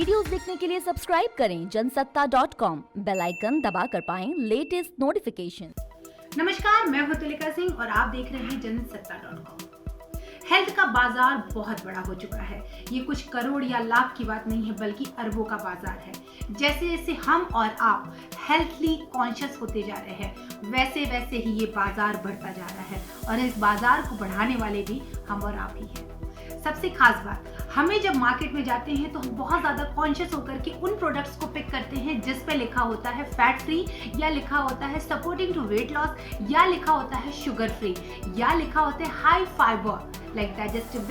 Videos देखने के लिए सब्सक्राइब करें जनसत्ता.com, बेल आइकन दबाकर पाएं लेटेस्ट नोटिफिकेशन। नमस्कार, मैं हूं तुलिका सिंह और आप देख रहे हैं जनसत्ता.com। हेल्थ का बाजार बहुत बड़ा हो चुका है। ये कुछ करोड़ या लाख की बात नहीं है, बल्कि अरबों का बाजार है। जैसे जैसे हम और आप हेल्थली कॉन्शियस होते जा रहे हैं, वैसे वैसे ही ये बाजार बढ़ता जा रहा है और इस बाजार को बढ़ाने वाले भी हम और आप ही हैं। सबसे खास बात, हमें जब मार्केट में जाते हैं तो हम बहुत ज़्यादा कॉन्शियस होकर के उन प्रोडक्ट्स को पिक करते हैं जिस पे लिखा होता है फैट फ्री, या लिखा होता है सपोर्टिंग टू वेट लॉस, या लिखा होता है शुगर फ्री, या लिखा होता है high fibre, like digestive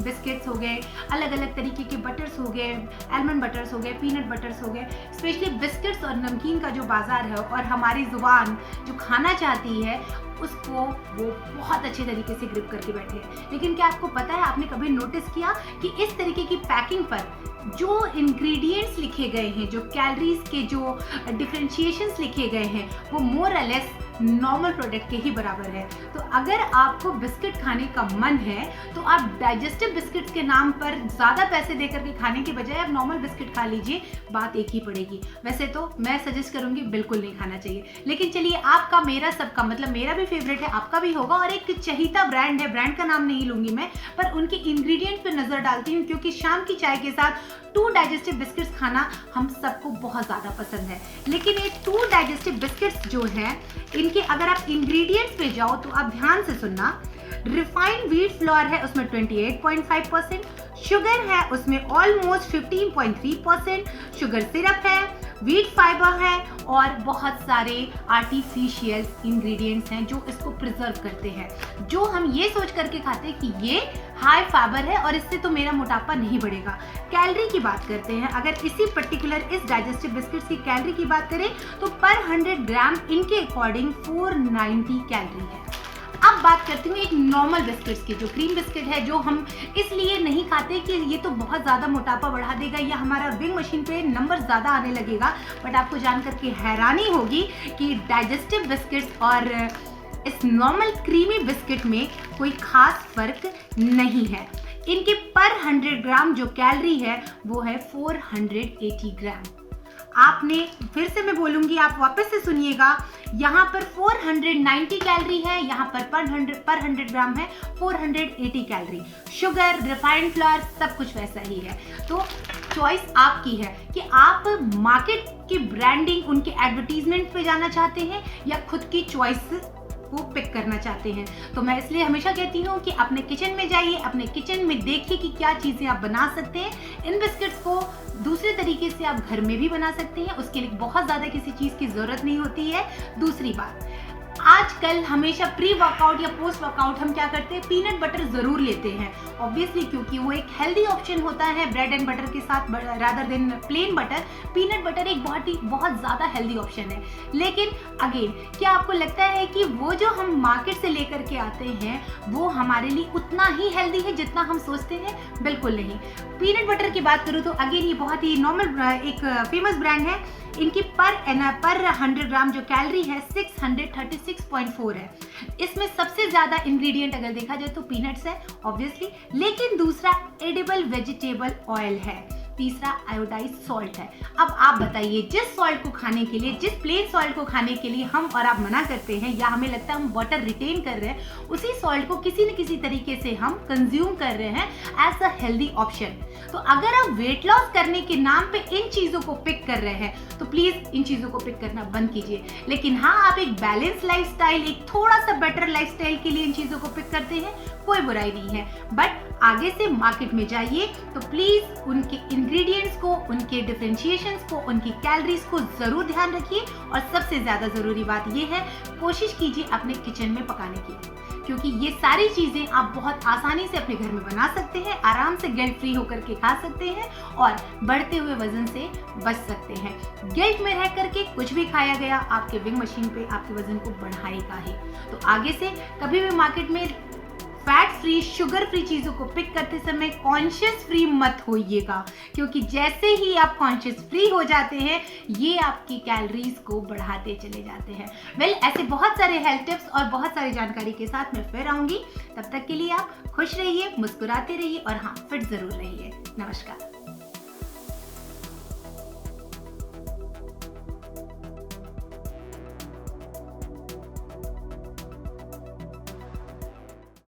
biscuits हो गए, अलग अलग तरीके के बटर्स हो गए, आलमंड बटर्स हो गए, पीनट बटर्स हो गए। स्पेशली बिस्किट्स और नमकीन का जो बाजार है और हमारी जुबान जो खाना चाहती है उसको वो बहुत अच्छे तरीके से ग्रिप करके बैठे हैं। लेकिन क्या आपको पता है, आपने कभी नोटिस किया कि इस तरीके की पैकिंग पर जो इंग्रेडिएंट्स लिखे गए हैं, जो कैलोरीज के जो डिफरेंशिएशंस लिखे गए हैं, वो मोर और लेस नॉर्मल प्रोडक्ट के ही बराबर है। तो अगर आपको बिस्किट खाने का मन है तो आप डाइजेस्टिव बिस्किट्स के नाम पर ज़्यादा पैसे देकर के खाने के बजाय आप नॉर्मल बिस्किट खा लीजिए, बात एक ही पड़ेगी। वैसे तो मैं सजेस्ट करूंगी बिल्कुल नहीं खाना चाहिए, लेकिन चलिए, आपका मेरा सबका मतलब मेरा भी फेवरेट है, आपका भी होगा। और एक चहीता ब्रांड है, ब्रांड का नाम नहीं लूंगी मैं, पर उनके इंग्रेडिएंट पे नजर डालती हूँ क्योंकि शाम की चाय के साथ 2 डाइजेस्टिव बिस्किट्स खाना हम सबको बहुत ज़्यादा पसंद है। लेकिन ये 2 डाइजेस्टिव बिस्किट्स जो हैं, इनके अगर आप इंग्रेडिएंट्स पे जाओ तो आप ध्यान से सुनना। रिफाइंड व्हीट फ्लोर है उसमें 28.5%, शुगर है उसमें ऑलमोस्ट 15.3%, शुगर सिरप है, व्हीट फाइबर है और बहुत सारे आर्टिफिशियल इंग्रेडिएंट्स हैं जो इसको प्रिजर्व करते हैं। जो हम ये सोच करके खाते हैं कि ये हाई फाइबर है और इससे तो मेरा मोटापा नहीं बढ़ेगा। कैलोरी की बात करते हैं, अगर इसी पर्टिकुलर इस डाइजेस्टिव बिस्किट्स की कैलोरी की बात करें तो पर 100 ग्राम इनके अकॉर्डिंग 490 कैलोरी है। अब बात करती हूँ एक नॉर्मल बिस्किट्स की, जो क्रीम बिस्किट है, जो हम इसलिए नहीं खाते कि ये तो बहुत ज़्यादा मोटापा बढ़ा देगा या हमारा विंग मशीन पे नंबर ज़्यादा आने लगेगा। बट आपको जान करके हैरानी होगी कि डाइजेस्टिव बिस्किट्स और इस नॉर्मल क्रीमी बिस्किट में कोई खास फर्क नहीं है। इनके पर 100 ग्राम जो कैलोरी है वो है 480 ग्राम। आपने, फिर से मैं बोलूंगी, आप वापस से सुनिएगा, यहाँ पर 490 कैलोरी है, यहाँ पर 100 ग्राम है 480 कैलोरी। शुगर, रिफाइंड फ्लोर, सब कुछ वैसा ही है। तो चॉइस आपकी है कि आप मार्केट की ब्रांडिंग, उनके एडवर्टीजमेंट पे जाना चाहते हैं या खुद की चॉइस को पिक करना चाहते हैं। तो मैं इसलिए हमेशा कहती हूँ कि अपने किचन में जाइए, अपने किचन में देखिए कि क्या चीज़ें आप बना सकते हैं। इन बिस्किट्स को दूसरे तरीके से आप घर में भी बना सकते हैं, उसके लिए बहुत ज़्यादा किसी चीज़ की ज़रूरत नहीं होती है। दूसरी बात, आजकल हमेशा प्री वर्कआउट या पोस्ट वर्कआउट हम क्या करते हैं, पीनट बटर ज़रूर लेते हैं, ऑब्वियसली, क्योंकि वो एक हेल्दी ऑप्शन होता है ब्रेड एंड बटर के साथ rather than plain butter. Peanut butter एक बहुत ज़्यादा हेल्दी ऑप्शन है। लेकिन अगेन, क्या आपको लगता है कि वो जो हम मार्केट से लेकर के आते हैं वो हमारे लिए उतना ही हेल्दी है जितना हम सोचते हैं? बिल्कुल नहीं। पीनट बटर की बात करूँ तो अगेन ये बहुत ही नॉर्मल एक फेमस ब्रांड है। इनकी पर 100 ग्राम जो कैलोरी है 636.4 है। इसमें सबसे ज़्यादा इंग्रेडिएंट अगर देखा जाए तो पीनट्स है ऑब्वियसली, लेकिन दूसरा एडिबल वेजिटेबल ऑयल है, तीसरा आयोडाइज सॉल्ट है। अब आप बताइए, जिस सॉल्ट को खाने के लिए, जिस प्लेन सॉल्ट को खाने के लिए हम और आप मना करते हैं या हमें लगता है हम वाटर रिटेन कर रहे हैं, उसी सॉल्ट को किसी न किसी तरीके से हम कंज्यूम कर रहे हैं एज अ हेल्दी ऑप्शन। तो अगर आप वेट लॉस करने के नाम पे इन चीज़ों को पिक कर रहे हैं तो प्लीज़ इन चीज़ों को पिक करना बंद कीजिए। लेकिन हाँ, आप एक बैलेंस लाइफस्टाइल, एक थोड़ा सा बेटर लाइफस्टाइल के लिए इन चीज़ों को पिक करते हैं, कोई बुराई नहीं है। बट आगे से मार्केट में जाइए तो प्लीज़ उनके इंग्रेडिएंट्स को, उनके डिफरेंशिएशंस को, उनकी कैलोरीज को ज़रूर ध्यान रखिए। और सबसे ज़्यादा ज़रूरी बात यह है, कोशिश कीजिए अपने किचन में पकाने की, क्योंकि ये सारी चीज़ें आप बहुत आसानी से अपने घर में बना सकते हैं, आराम से गिल्ट फ्री होकर के खा सकते हैं और बढ़ते हुए वजन से बच सकते हैं। गिल्ट में रह करके कुछ भी खाया गया आपके विंग मशीन पे आपके वजन को बढ़ाएगा ही। तो आगे से कभी भी मार्केट में फैट फ्री, शुगर फ्री चीज़ों को पिक करते समय कॉन्शियस फ्री मत होइएगा, क्योंकि जैसे ही आप कॉन्शियस फ्री हो जाते हैं ये आपकी कैलोरीज को बढ़ाते चले जाते हैं। ऐसे बहुत सारे हेल्थ टिप्स और बहुत सारी जानकारी के साथ मैं फिर आऊँगी। तब तक के लिए आप खुश रहिए, मुस्कुराते रहिए और हाँ, फिट ज़रूर रहिए। नमस्कार।